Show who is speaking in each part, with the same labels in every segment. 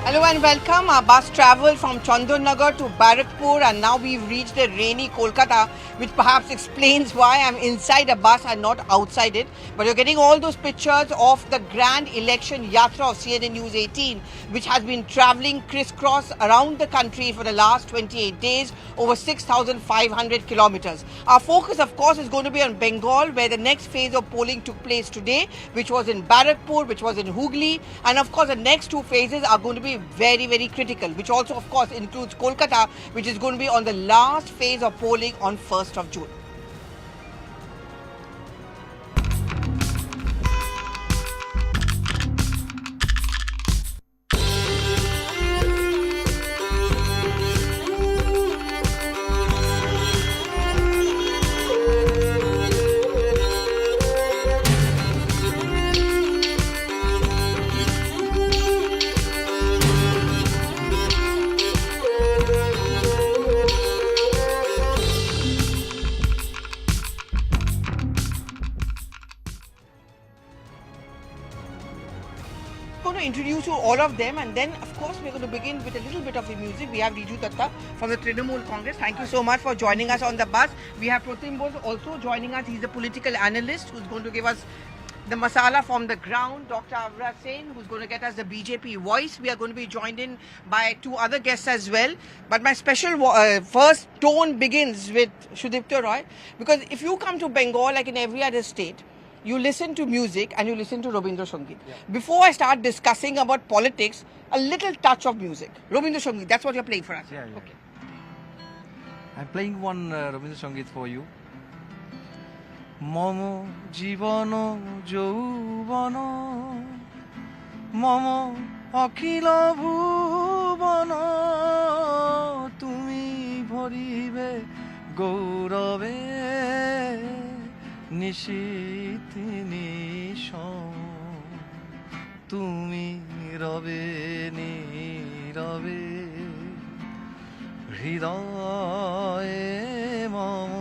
Speaker 1: Hello and welcome. Our bus travelled from Chandanagar to Barrackpur and now we've reached the rainy Kolkata, which perhaps explains why I'm inside a bus and not outside it. But you're getting all those pictures of the grand election yatra of CNN News 18, which has been travelling crisscross around the country for the last 28 days, over 6,500 kilometres. Our focus, of course, is going to be on Bengal, where the next phase of polling took place today, which was in Barrackpur, which was in Hooghly, and of course the next two phases are going to be very, very critical, which also of course includes Kolkata, which is going to be on the last phase of polling on 1st of June. Going to introduce you all of them, and then of course we're going to begin with a little bit of the music. We have Riju Datta from the Trinamool Congress. Thank you so much for joining us on the bus. We have Pratim Bose also joining us. He's a political analyst who's going to give us the masala from the ground. Dr. Avra Sen, who's going to get us the BJP voice. We are going to be joined in by two other guests as well. But my special first tone begins with Sudipta Roy, because if you come to Bengal, like in every other state, you listen to music and you listen to Rabindra Sangeet. Yeah. Before I start discussing about politics, a little touch of music. Rabindra Sangeet, that's what you're playing for us.
Speaker 2: Yeah.
Speaker 1: Okay.
Speaker 2: I'm playing one Rabindra Sangeet for you. Momo jibono joubono Momo akhilo bhuvano Tumi bhoribe gaurabe নিশীথি নিশম তুমি রবে নীরবে হৃদয়ে মম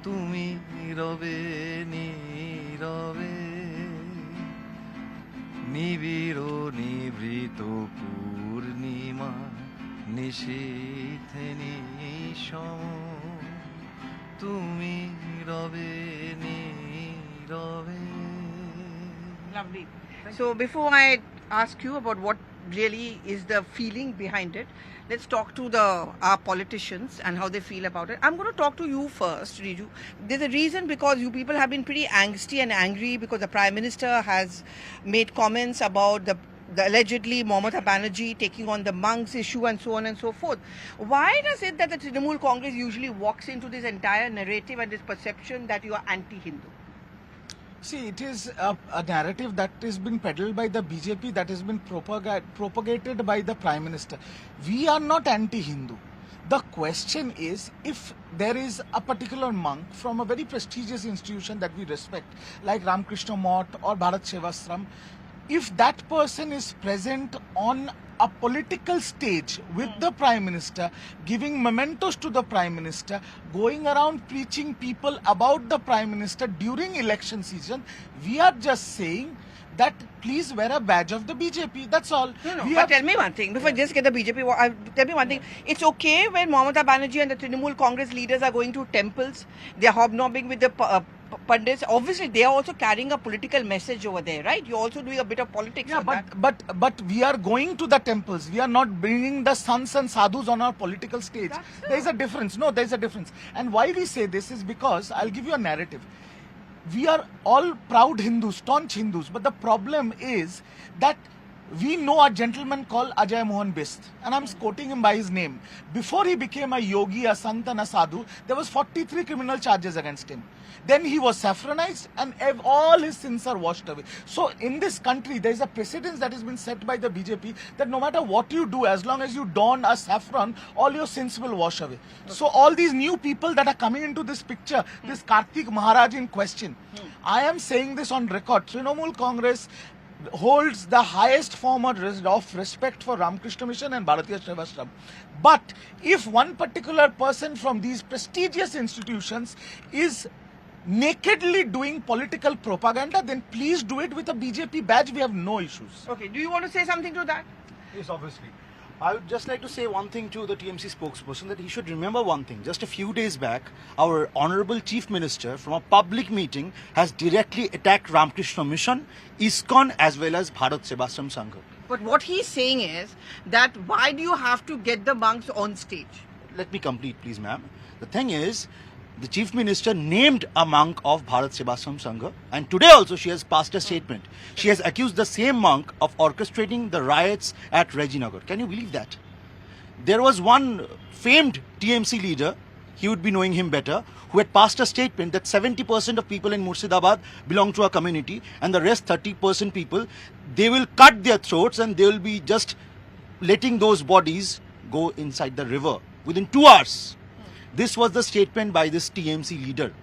Speaker 2: তুমি রবে নীরবে নিবিড় নিভৃত পূর্ণিমা নিশীথে নিশম তুমি
Speaker 1: Lovely. So before I ask you about what really is the feeling behind it, let's talk to our politicians and how they feel about it. I'm going to talk to you first, Riju. There's a reason, because you people have been pretty angsty and angry because the Prime Minister has made comments about the allegedly Mamata Banerjee taking on the monks issue and so on and so forth. Why does it that the Trinamool Congress usually walks into this entire narrative and this perception that you are anti-Hindu?
Speaker 3: See, it is a narrative that has been peddled by the BJP, that has been propagated by the Prime Minister. We are not anti-Hindu. The question is, if there is a particular monk from a very prestigious institution that we respect, like Ramakrishna Math or Bharat Sevashram, if that person is present on a political stage with the Prime Minister, giving mementos to the Prime Minister, going around preaching people about the Prime Minister during election season, we are just saying that please wear a badge of the BJP. That's all.
Speaker 1: No. But tell me one thing. Before I just get the BJP, tell me one thing. It's okay when Mamata Banerjee and the Trinamool Congress leaders are going to temples, they're hobnobbing with the pundits. Obviously, they are also carrying a political message over there, right? You're also doing a bit of politics.
Speaker 3: Yeah, but we are going to the temples. We are not bringing the sons and sadhus on our political stage. There is a difference. No, there is a difference. And why we say this is because I'll give you a narrative. We are all proud Hindus, staunch Hindus, but the problem is that we know a gentleman called Ajay Mohan Bist, and I'm quoting him by his name. Before he became a yogi, a sant and a sadhu, there was 43 criminal charges against him. Then he was saffronized and all his sins are washed away. So in this country, there is a precedence that has been set by the BJP that no matter what you do, as long as you don a saffron, all your sins will wash away. Okay. So all these new people that are coming into this picture, this Kartik Maharaj in question, I am saying this on record. Trinamool Congress holds the highest form of respect for Ramakrishna Mission and Bharatiya Sevashram. But if one particular person from these prestigious institutions is nakedly doing political propaganda, then please do it with a BJP badge. We have no issues.
Speaker 1: Okay, do you want to say something to that?
Speaker 4: Yes, obviously. I would just like to say one thing to the TMC spokesperson, that he should remember one thing. Just a few days back, our Honorable Chief Minister from a public meeting has directly attacked Ramakrishna Mission, ISKCON as well as Bharat Sebasram Sangha.
Speaker 1: But what he's saying is that why do you have to get the monks on stage?
Speaker 4: Let me complete, please, ma'am. The thing is, the Chief Minister named a monk of Bharat Sebasram Sangha, and today also she has passed a statement. She has accused the same monk of orchestrating the riots at Reginagar. Can you believe that? There was one famed TMC leader, he would be knowing him better, who had passed a statement that 70% of people in Murshidabad belong to a community, and the rest 30% people, they will cut their throats and they will be just letting those bodies go inside the river within 2 hours. This was the statement by this TMC leader,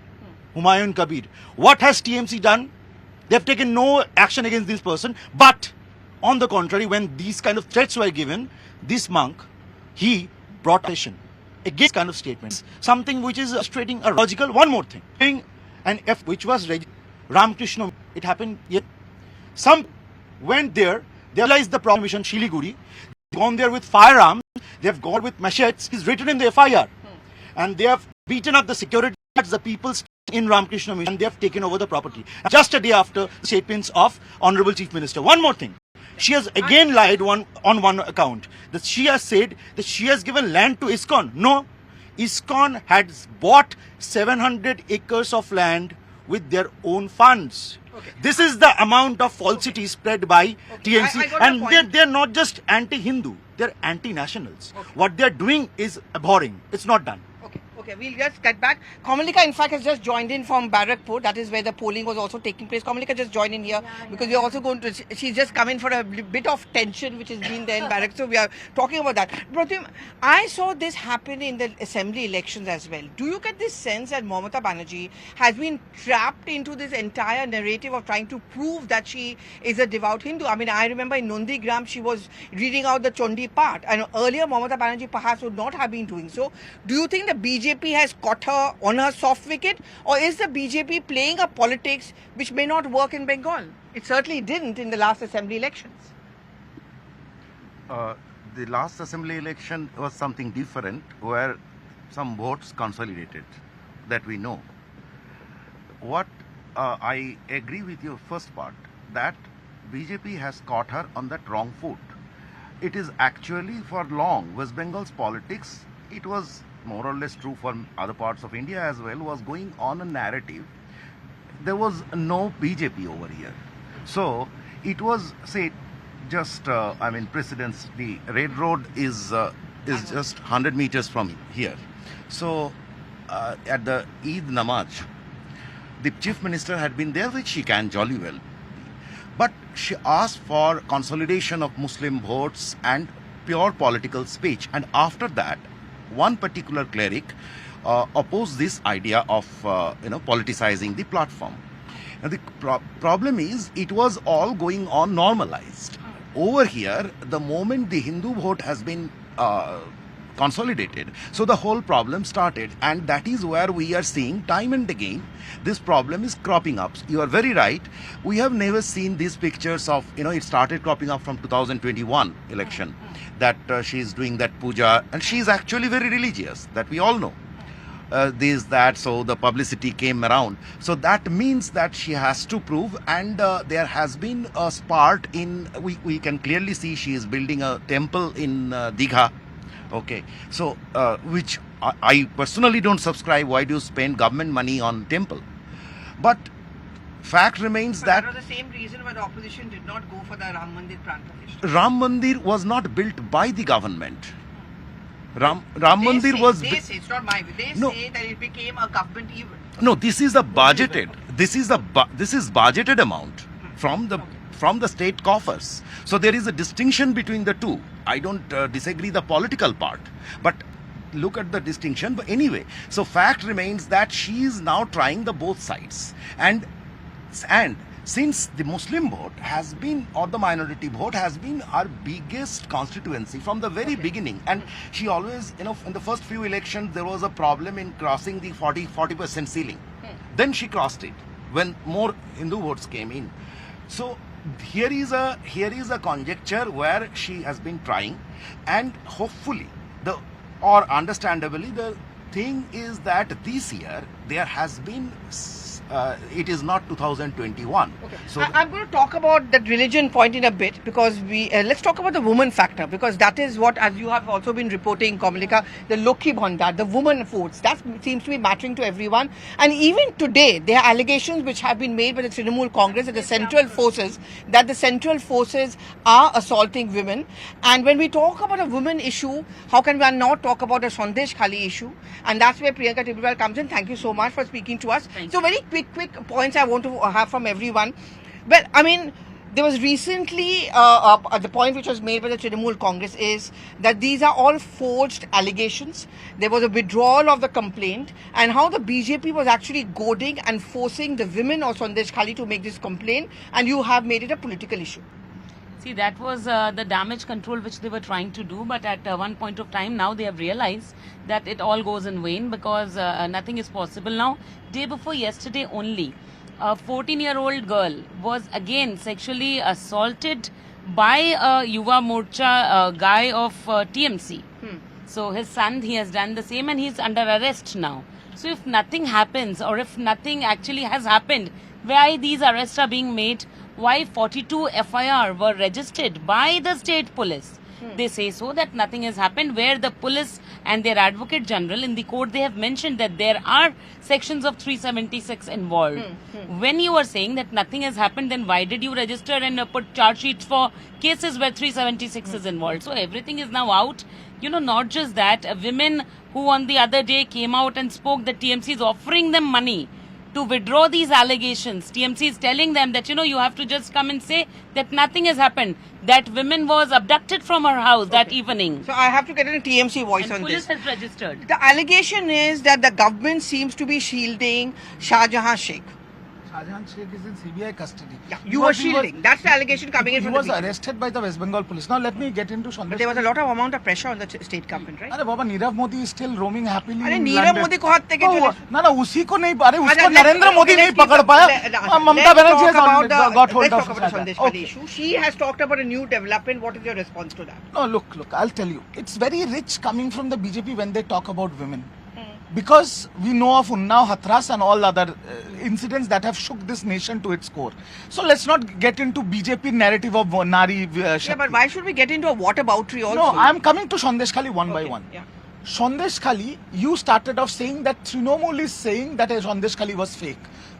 Speaker 4: Humayun Kabir. What has TMC done? They have taken no action against this person, but on the contrary, when these kind of threats were given, this monk, he brought attention against kind of statements. Something which is illustrating a logical. One more thing. An F which was Ramakrishna, it happened yet. Some went there, they realized the problem in Shiliguri, they've gone there with firearms, they have gone with machetes, it's written in the FIR. And they have beaten up the security guards, the people in Ramakrishna Mission, and they have taken over the property. Just a day after the statements of Honorable Chief Minister. One more thing. She has again lied on one account. That she has said that she has given land to ISKCON. No. ISKCON has bought 700 acres of land with their own funds. Okay. This is the amount of falsity spread by TMC. And they're not just anti-Hindu. They're anti-nationals. Okay. What they're doing is abhorring. It's not done.
Speaker 1: Okay, we'll just get back. Kamalika, in fact, has just joined in from Barakpur. That is where the polling was also taking place. Kamalika just joined in here because we're also going to. She's just come in for a bit of tension which has been there in Barak. So we are talking about that. Pratim, I saw this happen in the assembly elections as well. Do you get this sense that Mamata Banerjee has been trapped into this entire narrative of trying to prove that she is a devout Hindu? I mean, I remember in Nondigram she was reading out the Chondi part, and earlier Mamata Banerjee perhaps would not have been doing so. Do you think the BJP has caught her on her soft wicket, or is the BJP playing a politics which may not work in Bengal? It certainly didn't in the last assembly elections.
Speaker 5: The last assembly election was something different, where some votes consolidated, that we know. What I agree with your first part, that BJP has caught her on that wrong foot. It is actually for long, West Bengal's politics, it was more or less true for other parts of India as well, was going on a narrative. There was no BJP over here. So it was, say, just, precedence, the Red Road is just 100 meters from here. So at the Eid Namaz, the Chief Minister had been there, which she can jolly well be. But she asked for consolidation of Muslim votes and pure political speech. And after that, one particular cleric opposed this idea of politicizing the platform. Now the problem is, it was all going on normalized. Over here, the moment the Hindu vote has been consolidated, so the whole problem started, and that is where we are seeing time and again this problem is cropping up. You are very right. We have never seen these pictures of, it started cropping up from 2021 election, that she is doing that puja, and she is actually very religious, that we all know. So the publicity came around. So that means that she has to prove, and there has been a spark in, we can clearly see she is building a temple in Digha. Okay, so which I personally don't subscribe. Why do you spend government money on temple? But fact remains that
Speaker 1: was the same reason why the opposition did not go for the Ram Mandir pran प्रतिष्ठा.
Speaker 5: Ram Mandir was not built by the government. Ram Mandir was.
Speaker 1: They say it's not my view. They say that it became a government event.
Speaker 5: No, this is a budgeted. This is budgeted amount from the state coffers. So there is a distinction between the two. I don't disagree the political part, but look at the distinction. But anyway, so fact remains that she is now trying the both sides, and since the Muslim vote has been, or the minority vote has been, our biggest constituency from the very beginning, and she always, in the first few elections there was a problem in crossing the 40% ceiling. Then she crossed it when more Hindu votes came in. So here is a conjecture where she has been trying, and hopefully understandably the thing is that this year there has been it is not 2021.
Speaker 1: Okay.
Speaker 5: So
Speaker 1: I'm going to talk about that religion point in a bit, because we let's talk about the woman factor, because that is what, as you have also been reporting, Komalika, the Lokhi Bhandar, the woman votes, that seems to be mattering to everyone. And even today, there are allegations which have been made by the Trinamool Congress that the central forces are assaulting women. And when we talk about a women issue, how can we not talk about the Sandeshkhali issue? And that's where Priyanka Tibrewal comes in. Thank you so much for speaking to us. So very quick points I want to have from everyone. Well, I mean, there was recently the point which was made by the Trinamool Congress is that these are all forged allegations. There was a withdrawal of the complaint, and how the BJP was actually goading and forcing the women of Sandeshkhali to make this complaint, and you have made it a political issue.
Speaker 6: See, that was the damage control which they were trying to do, but at one point of time now they have realized that it all goes in vain, because nothing is possible now. Day before yesterday only, a 14-year-old girl was again sexually assaulted by a Yuva Morcha guy of TMC. So his son, he has done the same, and he's under arrest now. So if nothing happens, or if nothing actually has happened, why these arrests are being made? Why 42 FIR were registered by the state police? They say so that nothing has happened, where the police and their advocate general in the court, they have mentioned that there are sections of 376 involved. When you are saying that nothing has happened, then why did you register and put charge sheets for cases where 376 is involved? So everything is now out. You know, not just that, women who on the other day came out and spoke that TMC is offering them money to withdraw these allegations. TMC is telling them that, you know, you have to just come and say that nothing has happened, that woman was abducted from her house that evening.
Speaker 1: So I have to get a TMC voice
Speaker 6: And
Speaker 1: on
Speaker 6: police
Speaker 1: this.
Speaker 6: has registered.
Speaker 1: The allegation is that the government seems to be shielding Shahjahan Sheikh.
Speaker 3: Shahjahan Sheikh is in CBI custody.
Speaker 1: Yeah, you were shielding. That's the allegation coming in
Speaker 3: He
Speaker 1: from
Speaker 3: was
Speaker 1: the BJP.
Speaker 3: arrested by the West Bengal police. Now let me get into Sandeshkhali.
Speaker 1: But there was a lot of amount of pressure on the state government, right?
Speaker 3: अरे बाबा Nirav Modi is still roaming happily
Speaker 1: अरे
Speaker 3: in
Speaker 1: Nirav
Speaker 3: London.
Speaker 1: Modi को हाथ लेके
Speaker 3: तो
Speaker 1: चले।
Speaker 3: ना उसी को नहीं, अरे उसको
Speaker 1: let's-
Speaker 3: नरेंद्र मोदी
Speaker 1: let's
Speaker 3: नहीं
Speaker 1: keep
Speaker 3: पकड़
Speaker 1: the-
Speaker 3: पाया,
Speaker 1: let's
Speaker 3: Mamata Banerjee has
Speaker 1: talk about
Speaker 3: got hold
Speaker 1: let's
Speaker 3: of
Speaker 1: talk about the
Speaker 3: Shahjahan.
Speaker 1: Sandeshkhali
Speaker 3: Okay.
Speaker 1: issue. She has talked about a new development. What is your response to that?
Speaker 3: No, look, I'll tell you. It's very rich coming from the BJP when they talk about women. Because we know of Unnao, Hathras and all other incidents that have shook this nation to its core. So let's not get into BJP narrative of Nari Shakti.
Speaker 1: Yeah, but why should we get into a whataboutery also?
Speaker 3: No, I'm coming to Sandeshkhali one by one.
Speaker 1: Yeah.
Speaker 3: Sandeshkhali, you started off saying that Trinamool is saying that Sandeshkhali was fake.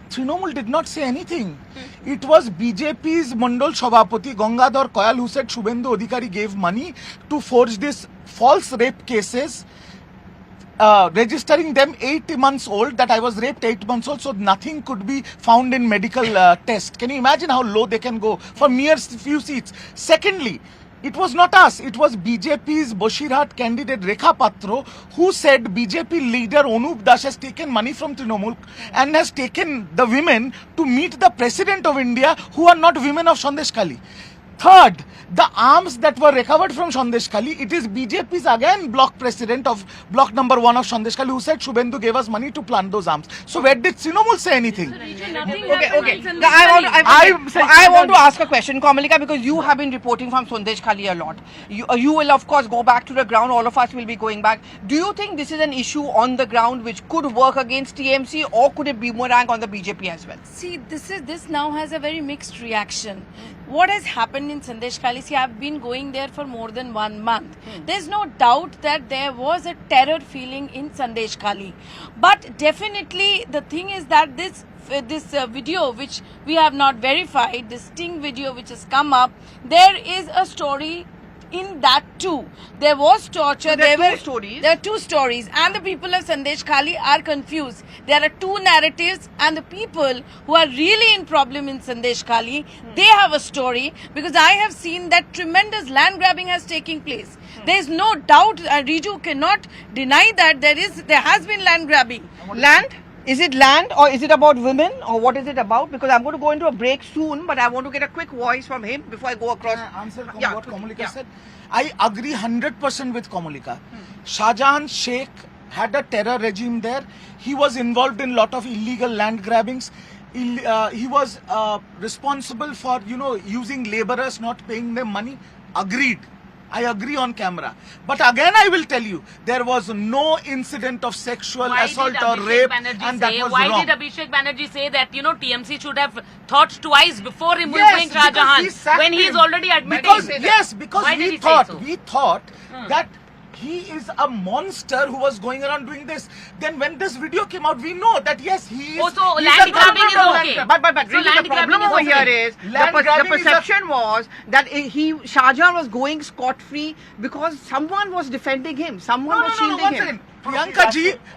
Speaker 3: Trinamool did not say anything. It was BJP's Mandal Sabhapati Gangadhar Koyal who said Shubhendu Adhikari gave money to forge these false rape cases, registering them 8 months old, that I was raped 8 months old, so nothing could be found in medical test. Can you imagine how low they can go for mere few seats? Secondly, it was not us, it was BJP's Bashirhat candidate Rekha Patro who said BJP leader Anup Das has taken money from Trinamool and has taken the women to meet the president of India who are not women of Sandeshkhali. Third, the arms that were recovered from Sandeshkhali, it is BJP's again block president of block number 1 of Sandeshkhali who said Shubhendu gave us money to plant those arms. So where did Trinamool say anything?
Speaker 1: Okay. Now, I want to ask a question, Komalika, because you have been reporting from Sandeshkhali a lot. You will, of course, go back to the ground. All of us will be going back. Do you think this is an issue on the ground which could work against TMC, or could it boomerang on the BJP as well?
Speaker 7: See, this now has a very mixed reaction. What has happened in Sandeshkhali? See, I've been going there for more than 1 month. There's no doubt that there was a terror feeling in Sandeshkhali. But definitely the thing is that this video which we have not verified, this sting video which has come up, there is a story in that too. There was torture.
Speaker 1: So there are two stories.
Speaker 7: There are 2 stories, and the people of Sandeshkhali are confused. There are 2 narratives, and the people who are really in problem in Sandeshkhali, they have a story, because I have seen that tremendous land grabbing has taken place. There is no doubt, Riju cannot deny that there has been land grabbing.
Speaker 1: Land? Is it land, or is it about women, or what is it about? Because I'm going to go into a break soon, but I want to get a quick voice from him before I go across.
Speaker 3: Can I answer what
Speaker 1: quickly.
Speaker 3: Komalika said? I agree 100% with Komalika. Shahjahan Sheikh had a terror regime there. He was involved in lot of illegal land grabbings. He was responsible for, using laborers, not paying them money. Agreed. I agree on camera. But again, I will tell you, there was no incident of sexual assault or rape, and that was wrong.
Speaker 6: Why did Abhishek Banerjee say that, TMC should have thought twice before removing Shah Jahan when he is already admitting?
Speaker 3: Because
Speaker 6: Why
Speaker 3: we
Speaker 6: did he say so?
Speaker 3: thought that he is a monster who was going around doing this. Then when this video came out, we know that yes, he is.
Speaker 6: Also,
Speaker 3: he's
Speaker 6: land
Speaker 3: a
Speaker 6: grabbing is
Speaker 3: criminal.
Speaker 6: okay.
Speaker 1: But
Speaker 6: So
Speaker 1: really
Speaker 6: land
Speaker 1: the problem
Speaker 6: grabbing is
Speaker 1: over here
Speaker 6: okay.
Speaker 1: is
Speaker 3: Land
Speaker 1: the
Speaker 3: grabbing is a-
Speaker 1: perception was that Shah Jahan was going scot-free because someone was defending him. Someone was shielding
Speaker 3: one
Speaker 1: him.
Speaker 3: second.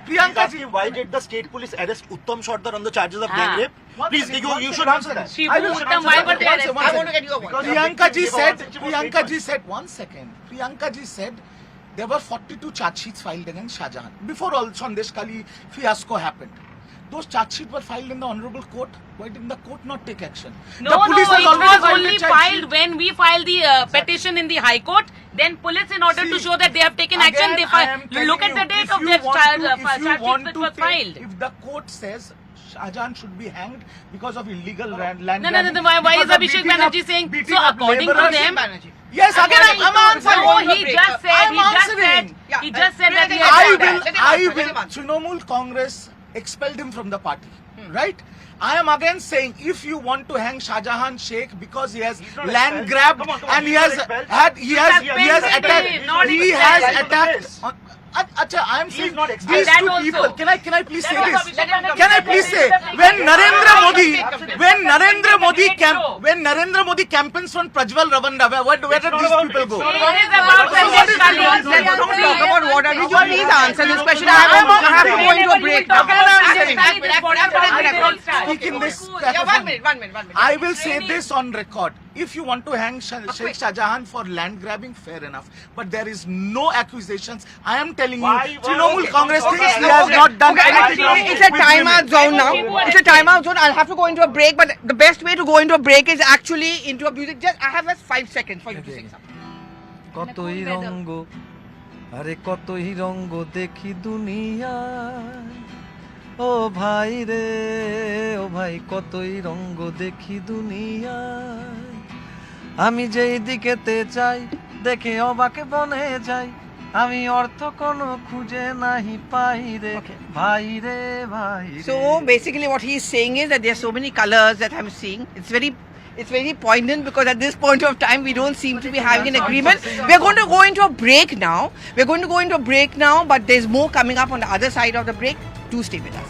Speaker 3: Priyanka ji,
Speaker 4: why did the state police arrest Uttam Sardar on the charges of
Speaker 6: Ah.
Speaker 4: gang rape? Please, you should answer that.
Speaker 6: She
Speaker 3: I will
Speaker 6: moved
Speaker 3: answer
Speaker 6: them. Why
Speaker 3: that.
Speaker 6: were they
Speaker 3: One second,
Speaker 6: arrested?
Speaker 3: one
Speaker 1: I want to get your voice.
Speaker 3: Priyanka ji said, one second. Priyanka ji said there were 42 charge sheets filed against Shah Jahan before all Sandeshkhali fiasco happened. Those charge sheets were filed in the honorable court. Why didn't the court not take action?
Speaker 6: No,
Speaker 3: the police has
Speaker 6: it
Speaker 3: already
Speaker 6: was
Speaker 3: filed
Speaker 6: only
Speaker 3: a charge
Speaker 6: filed
Speaker 3: sheet.
Speaker 6: when we filed the petition in the High Court. Then police, in order to show that they have taken action, they
Speaker 3: I am telling
Speaker 6: look at
Speaker 3: you,
Speaker 6: the date
Speaker 3: if
Speaker 6: of
Speaker 3: you
Speaker 6: their
Speaker 3: want
Speaker 6: charge
Speaker 3: to- if you
Speaker 6: sheet
Speaker 3: want
Speaker 6: which
Speaker 3: to
Speaker 6: was
Speaker 3: take-
Speaker 6: filed.
Speaker 3: If the court says Shah Jahan should be hanged because of illegal land
Speaker 6: No,
Speaker 3: grabbing,
Speaker 6: why is
Speaker 3: because of
Speaker 6: Abhishek
Speaker 3: beating up-
Speaker 6: Banerjee saying?
Speaker 3: beating
Speaker 6: So
Speaker 3: up
Speaker 6: according to
Speaker 3: laborers-
Speaker 6: them,
Speaker 3: Yes, again I'm answering.
Speaker 6: no, he just said,
Speaker 3: I'm
Speaker 6: he just
Speaker 3: answering.
Speaker 6: said, he just said that he
Speaker 3: I
Speaker 6: had done
Speaker 3: will,
Speaker 6: that.
Speaker 3: I will. Trinamool Congress expelled him from the party, right? I am again saying, if you want to hang Shah Jahan Sheikh because he has land grabbed and he has attacked, he has attacked. Acha, I am saying these
Speaker 6: That
Speaker 3: two
Speaker 6: also.
Speaker 3: people. Can I please say
Speaker 6: That
Speaker 3: this?
Speaker 6: also, Abhishek
Speaker 3: Can I please say when Narendra Modi campaigns from Prajwal Ravanda, where do these people go?
Speaker 6: It is about Sandeshkhali.
Speaker 1: Let's not talk about water. Would you please answer this question? I have to go into a break now.
Speaker 3: Speak in this.
Speaker 1: One minute.
Speaker 3: I will say this on record. If you want to hang Sheikh Shah Jahan for land grabbing, fair enough. But there is no accusations. I am telling you, Trinamool Congress thinks he has not done anything wrong.
Speaker 1: It's a timeout zone now. It's a timeout zone. I'll have to go into a break, but the best way to go into a break is actually into a music. I have just 5 seconds for you to sing something.
Speaker 2: কতই রঙ্গ আরে কতই রঙ্গ দেখি দুনিয়ায় ও ভাই রে ও ভাই কতই রঙ্গ দেখি দুনিয়ায় আমি যেই দিকেতে চাই দেখে অবাকে বনে যাই আমি অর্থ কোনো খুঁজে নাহি পাই রে ভাই রে ভাই রে
Speaker 1: So basically what he is saying is that there are so many colors that I'm seeing. It's very poignant because at this point of time we don't seem to be having an agreement. We're going to go into a break now. But there's more coming up on the other side of the break. Do stay with us.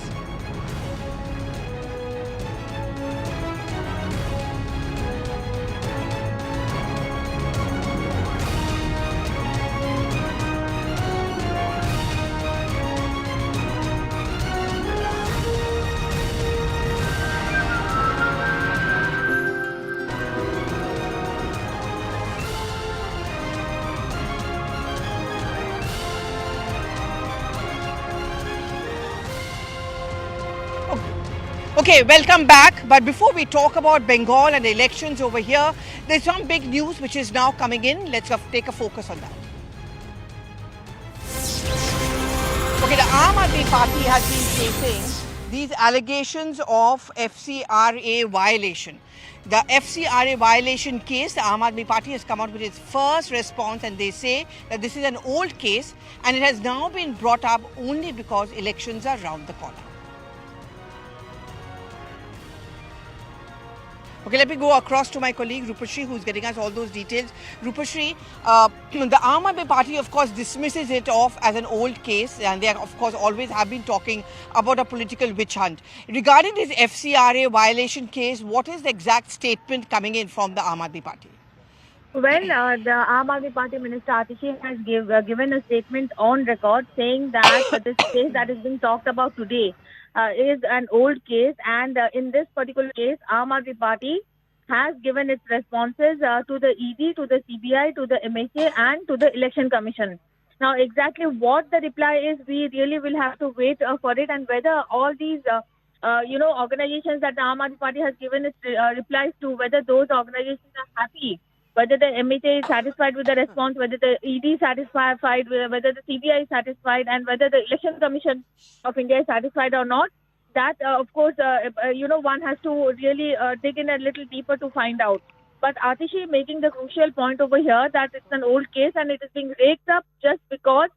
Speaker 1: Okay, welcome back. But before we talk about Bengal and the elections over here, there's some big news which is now coming in. Let's take a focus on that. Okay, the Aam Aadmi Party has been facing these allegations of FCRA violation. The FCRA violation case, the Aam Aadmi Party has come out with its first response, and they say that this is an old case and it has now been brought up only because elections are round the corner. Okay, let me go across to my colleague Rupashri, who's getting us all those details. Rupashri, the Aam Aadmi Party, of course, dismisses it off as an old case, and they, of course, always have been talking about a political witch hunt. Regarding this FCRA violation case, what is the exact statement coming in from the Aam Aadmi Party?
Speaker 8: Well, the Aam Aadmi Party Minister Atishi has given a statement on record saying that this case that is being talked about today is an old case, and in this particular case, Aam Aadmi Party has given its responses to the ED, to the CBI, to the MHA, and to the Election Commission. Now, exactly what the reply is, we really will have to wait for it, and whether all these organizations that the Aam Aadmi Party has given its replies to, whether those organizations are happy whether the MHA is satisfied with the response, whether the ED is satisfied, whether the CBI is satisfied, and whether the Election Commission of India is satisfied or not. That, of course, one has to really dig in a little deeper to find out. But Atishi making the crucial point over here that it's an old case and it is being raked up just because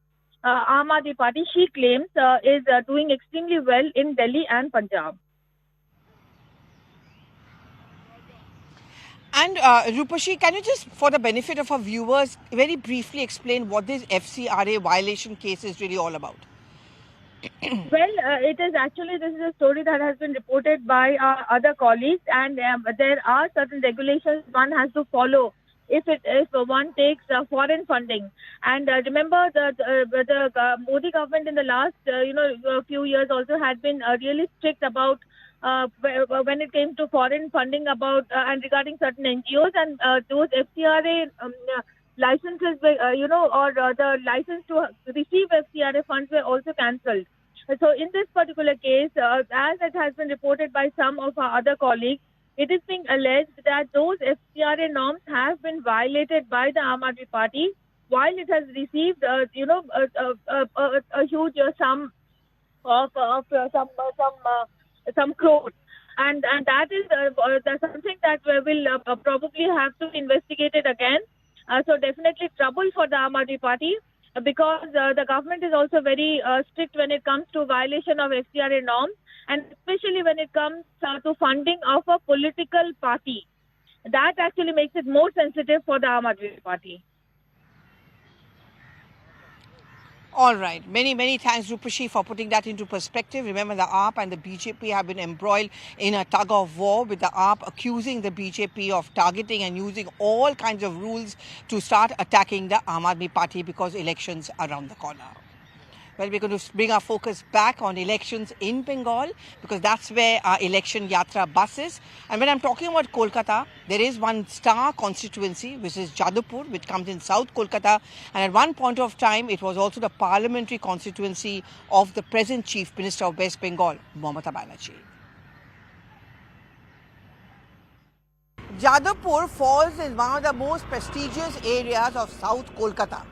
Speaker 8: Aam Aadmi Party, she claims, is doing extremely well in Delhi and Punjab.
Speaker 1: And Rupashi, can you just, for the benefit of our viewers, very briefly explain what this FCRA violation case is really all about?
Speaker 8: Well, it is actually, this is a story that has been reported by our other colleagues, and there are certain regulations one has to follow if one takes foreign funding. And remember, the Modi government in the last few years also had been really strict about when it came to foreign funding about and regarding certain NGOs, and those FCRA licenses, or the license to receive FCRA funds were also cancelled. So in this particular case, as it has been reported by some of our other colleagues, it is being alleged that those FCRA norms have been violated by the Aam Aadmi Party while it has received, a huge sum of some crores. And that is that's something that will probably have to investigate it again. So definitely trouble for the Aam Aadmi Party, because the government is also very strict when it comes to violation of FCRA norms, and especially when it comes to funding of a political party. That actually makes it more sensitive for the Aam Aadmi Party.
Speaker 1: All right. Many, many thanks, Rupashi, for putting that into perspective. Remember, the AAP and the BJP have been embroiled in a tug of war, with the AAP accusing the BJP of targeting and using all kinds of rules to start attacking the Aam Aadmi Party because elections are around the corner. Well, we're going to bring our focus back on elections in Bengal, because that's where our election yatra bus is. And when I'm talking about Kolkata, there is one star constituency, which is Jadavpur, which comes in South Kolkata. And at one point of time, it was also the parliamentary constituency of the present Chief Minister of West Bengal, Mamata Banerjee. Jadavpur falls in one of the most prestigious areas of South Kolkata.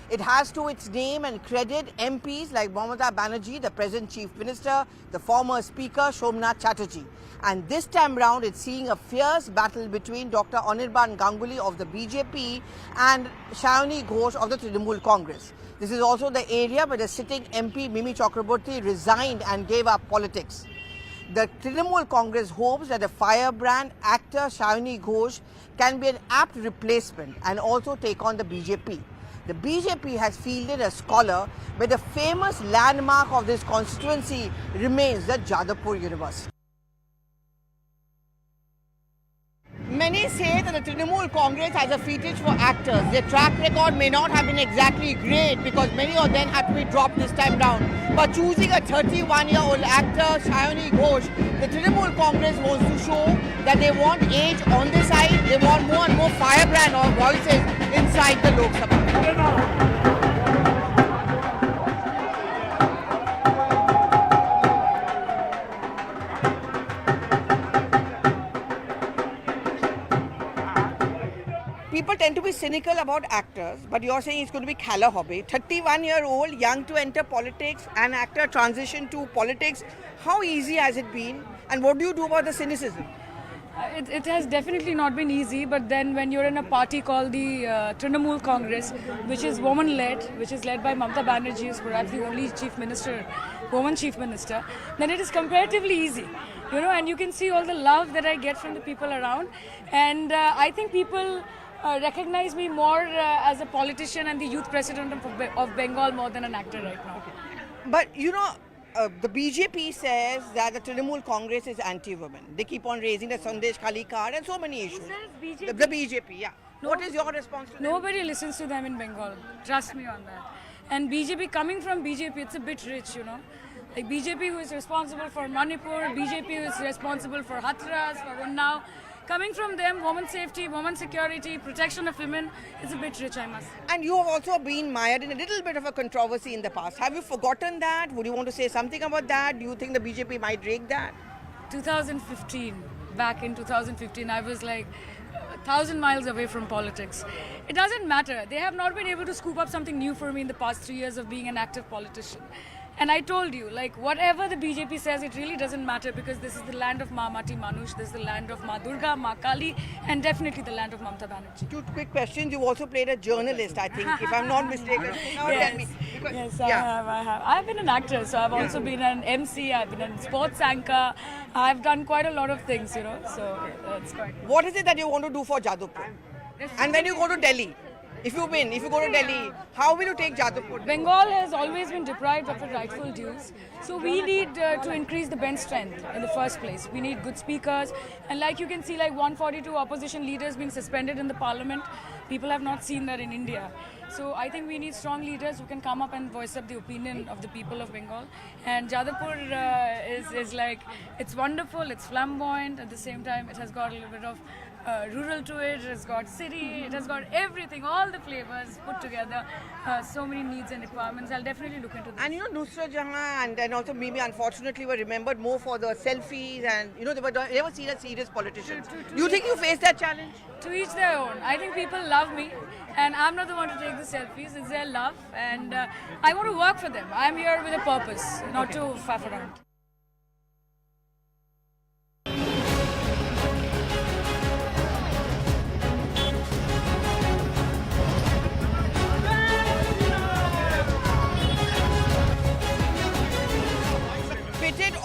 Speaker 1: It has to its name and credit MPs like Mamata Banerjee, the present Chief Minister, the former Speaker Somnath Chatterjee. And this time round, it's seeing a fierce battle between Dr. Anirban Ganguly of the BJP and Shayani Ghosh of the Trinamool Congress. This is also the area where the sitting MP Mimi Chakraborty resigned and gave up politics. The Trinamool Congress hopes that the firebrand actor Shayani Ghosh can be an apt replacement and also take on the BJP. The BJP has fielded a scholar where the famous landmark of this constituency remains the Jadavpur University. Many say that the Trinamool Congress has a fetish for actors. Their track record may not have been exactly great because many of them had to be dropped this time round. But choosing a 31-year-old actor, Shayani Ghosh, the Trinamool Congress wants to show that they want age on their side. They want more and more firebrand or voices inside the Lok Sabha. People tend to be cynical about actors, but you're saying it's going to be Khala Hobby. 31-year-old, young to enter politics, an actor transition to politics. How easy has it been? And what do you do about the cynicism?
Speaker 9: It has definitely not been easy, but then when you're in a party called the Trinamool Congress, which is woman-led, which is led by Mamata Banerjee, who's perhaps the only woman chief minister, then it is comparatively easy. And you can see all the love that I get from the people around. And I think people recognize me more as a politician and the youth president of Bengal more than an actor right now.
Speaker 1: But the BJP says that the Trinamool Congress is anti-women. They keep on raising the Sandeshkhali card and so many issues.
Speaker 9: Who says BJP?
Speaker 1: The BJP, yeah. What is your response to that?
Speaker 9: Nobody listens to them in Bengal. Trust me on that. And BJP, coming from BJP, it's a bit rich, Like BJP, who is responsible for Manipur, BJP, who is responsible for Hathras, for Unnao. Coming from them, women's safety, women's security, protection of women, it's a bit rich, I must say.
Speaker 1: And you have also been mired in a little bit of a controversy in the past. Have you forgotten that? Would you want to say something about that? Do you think the BJP might rake that?
Speaker 9: 2015, back in 2015, I was like 1,000 miles away from politics. It doesn't matter. They have not been able to scoop up something new for me in the past 3 years of being an active politician. And I told you, like, whatever the BJP says, it really doesn't matter, because this is the land of Ma Mati Manush, this is the land of Ma Durga, Ma Kali, and definitely the land of Mamata Banerjee.
Speaker 1: Two quick questions. You also played a journalist, I think, if I'm not mistaken. Now tell me.
Speaker 9: Yes, I have. I've been an actor, so I've also been an MC, I've been a sports anchor, I've done quite a lot of things, so it's quite good.
Speaker 1: What is it that you want to do for Jadavpur? And when you go to Delhi, if you go to Delhi, how will you take Jadavpur?
Speaker 9: Bengal has always been deprived of its rightful dues. So we need to increase the bench strength in the first place. We need good speakers. And like you can see, like 142 opposition leaders being suspended in the parliament. People have not seen that in India. So I think we need strong leaders who can come up and voice up the opinion of the people of Bengal. And Jadavpur is like, it's wonderful, it's flamboyant. At the same time, it has got a little bit of rural to it, it has got city, it has got everything, all the flavors put together, so many needs and requirements. I'll definitely look into this.
Speaker 1: And Nusrat Jahan and also Mimi, unfortunately, were remembered more for the selfies, and they were never seen as serious politicians. Do you think you face that challenge?
Speaker 9: To each their own. I think people love me, and I'm not the one to take the selfies, it's their love, and I want to work for them. I'm here with a purpose, not to faff around.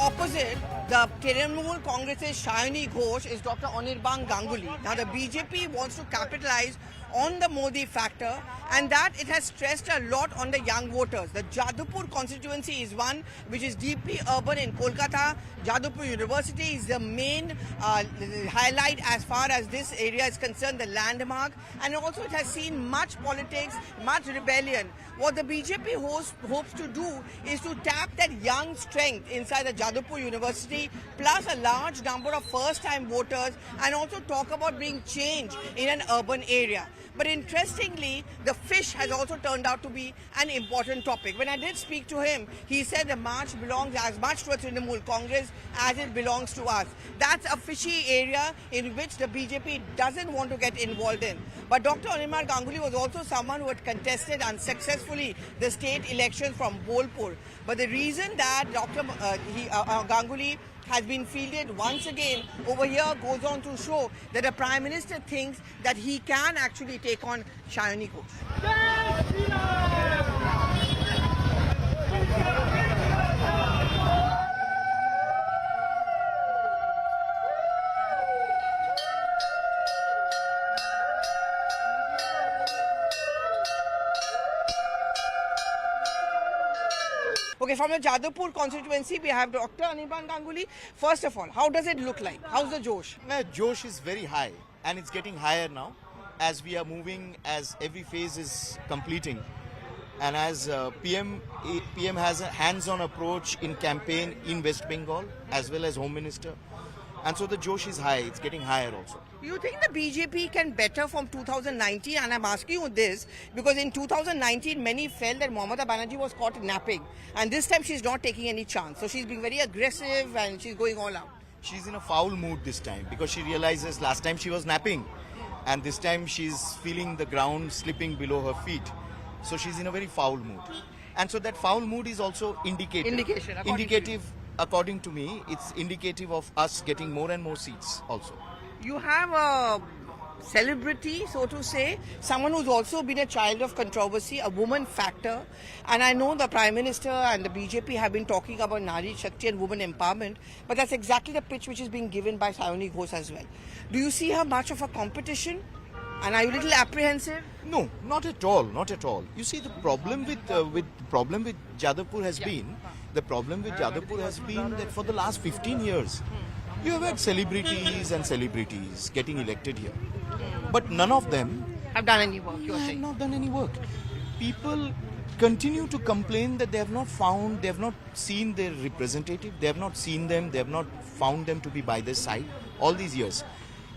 Speaker 1: Opposite the Trinamool Congress's Shayani Ghosh is Dr. Anirban Ganguly. Now the BJP wants to capitalize on the Modi factor, and that it has stressed a lot on the young voters. The Jadavpur constituency is one which is deeply urban in Kolkata. Jadavpur University is the main highlight as far as this area is concerned, the landmark, and also it has seen much politics, much rebellion. What the BJP hopes to do is to tap that young strength inside the Jadavpur University, plus a large number of first-time voters, and also talk about bringing change in an urban area. But interestingly, the fish has also turned out to be an important topic. When I did speak to him, he said the march belongs as much to a Trinamool Congress as it belongs to us. That's a fishy area in which the BJP doesn't want to get involved in. But Dr. Anirban Ganguly was also someone who had contested unsuccessfully the state elections from Bolpur. But the reason that Dr. Ganguly has been fielded once again over here goes on to show that the Prime Minister thinks that he can actually take on Shayani Ghosh. Okay, from the Jadavpur constituency, we have Dr. Anirban Ganguly. First of all, how does it look like? How's the Josh?
Speaker 10: Josh is very high, and it's getting higher now as we are moving, as every phase is completing. And as PM has a hands-on approach in campaign in West Bengal as well as Home Minister. And so the Josh is high, it's getting higher also.
Speaker 1: Do you think the BJP can better from 2019? And I'm asking you this because in 2019, many felt that Mamata Banerjee was caught napping. And this time she's not taking any chance. So she's being very aggressive and she's going all out.
Speaker 10: She's in a foul mood this time because she realizes last time she was napping. And this time she's feeling the ground slipping below her feet. So she's in a very foul mood. And so that foul mood is also indicative. According to me, it's indicative of us getting more and more seats also.
Speaker 1: You have a celebrity, so to say, someone who's also been a child of controversy, a woman factor. And I know the Prime Minister and the BJP have been talking about Nari Shakti and women empowerment, but that's exactly the pitch which is being given by Shayani Ghosh as well. Do you see her much of a competition? And are you a little apprehensive?
Speaker 10: No, not at all, not at all. You see, the problem with Jadavpur has been, that for the last 15 years, you have had celebrities getting elected here. But none of them
Speaker 1: have done any work, you are saying?
Speaker 10: Not done any work. People continue to complain that they have not seen their representative, they have not seen them, they have not found them to be by their side all these years.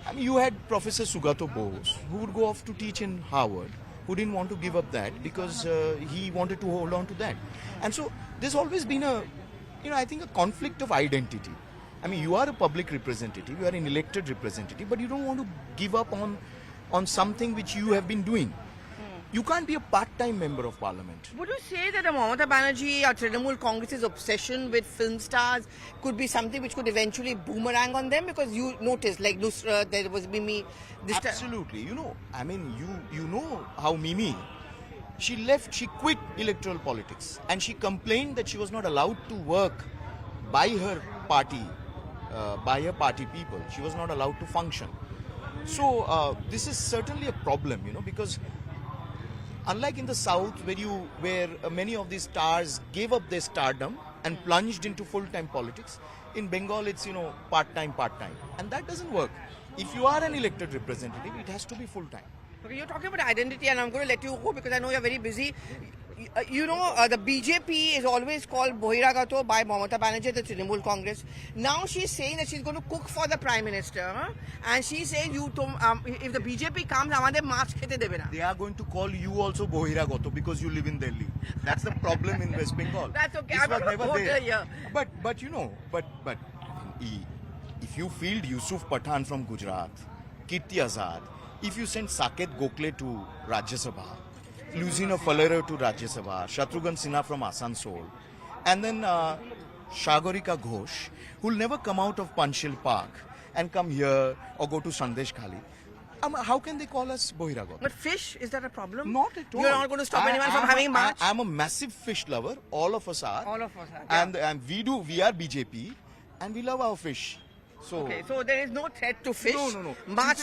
Speaker 10: I mean, you had Professor Sugato Bose, who would go off to teach in Harvard, who didn't want to give up that because he wanted to hold on to that. And so there's always been I think a conflict of identity. I mean, you are a public representative, you are an elected representative, but you don't want to give up on something which you have been doing. You can't be a part-time member of parliament.
Speaker 1: Would you say that the Mamata Banerjee or Trinamool Congress's obsession with film stars could be something which could eventually boomerang on them? Because you noticed, like Nusrat, there was Mimi.
Speaker 10: Absolutely. You know, I mean, you know how Mimi, she quit electoral politics and she complained that she was not allowed to work by her party people. She was not allowed to function. So this is certainly a problem, you know, because unlike in the south where many of these stars gave up their stardom and plunged into full-time politics, in Bengal it's, you know, part-time, and that doesn't work. If you are an elected representative, it has to be full-time.
Speaker 1: Okay, you're talking about identity, and I'm going to let you go because I know you're very busy. You know, the BJP is always called Bohiragato by Mamata Banerjee, the Trinamool Congress. Now she's saying that she's going to cook for the Prime Minister. And she's saying, if the BJP comes,
Speaker 10: They are going to call you also Bohiragato because you live in Delhi. That's the problem in West Bengal.
Speaker 1: That's okay.
Speaker 10: This was never there.
Speaker 1: Yeah.
Speaker 10: But you know, if you field Yusuf Pathan from Gujarat, Kirti Azad, if you send Saket Gokhale to Rajya Sabha, Lucina Falero to Rajya Sabha, Shatrughan Sinha from Asansol, and then Shagorika Ghosh, who will never come out of Panchil Park and come here or go to Sandeshkhali. How can they call us Bohiragato?
Speaker 1: But fish, is that a problem?
Speaker 10: Not at all.
Speaker 1: You're not going to stop anyone from having match?
Speaker 10: I'm a massive fish lover. All of us are.
Speaker 1: All of us are.
Speaker 10: And we are BJP and we love our fish. So,
Speaker 1: okay, so there is no threat to fish?
Speaker 10: No.
Speaker 1: March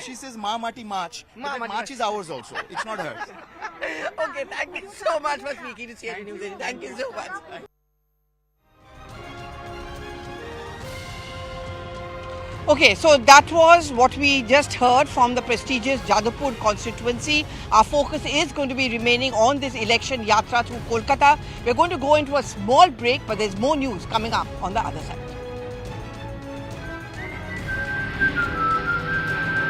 Speaker 10: she says Ma Mati March. March is ours also. It's not hers.
Speaker 1: Okay, thank you so much for speaking to CNN News18. Thank you so much. Okay, so that was what we just heard from the prestigious Jadavpur constituency. Our focus is going to be remaining on this election yatra through Kolkata. We're going to go into a small break, but there's more news coming up on the other side.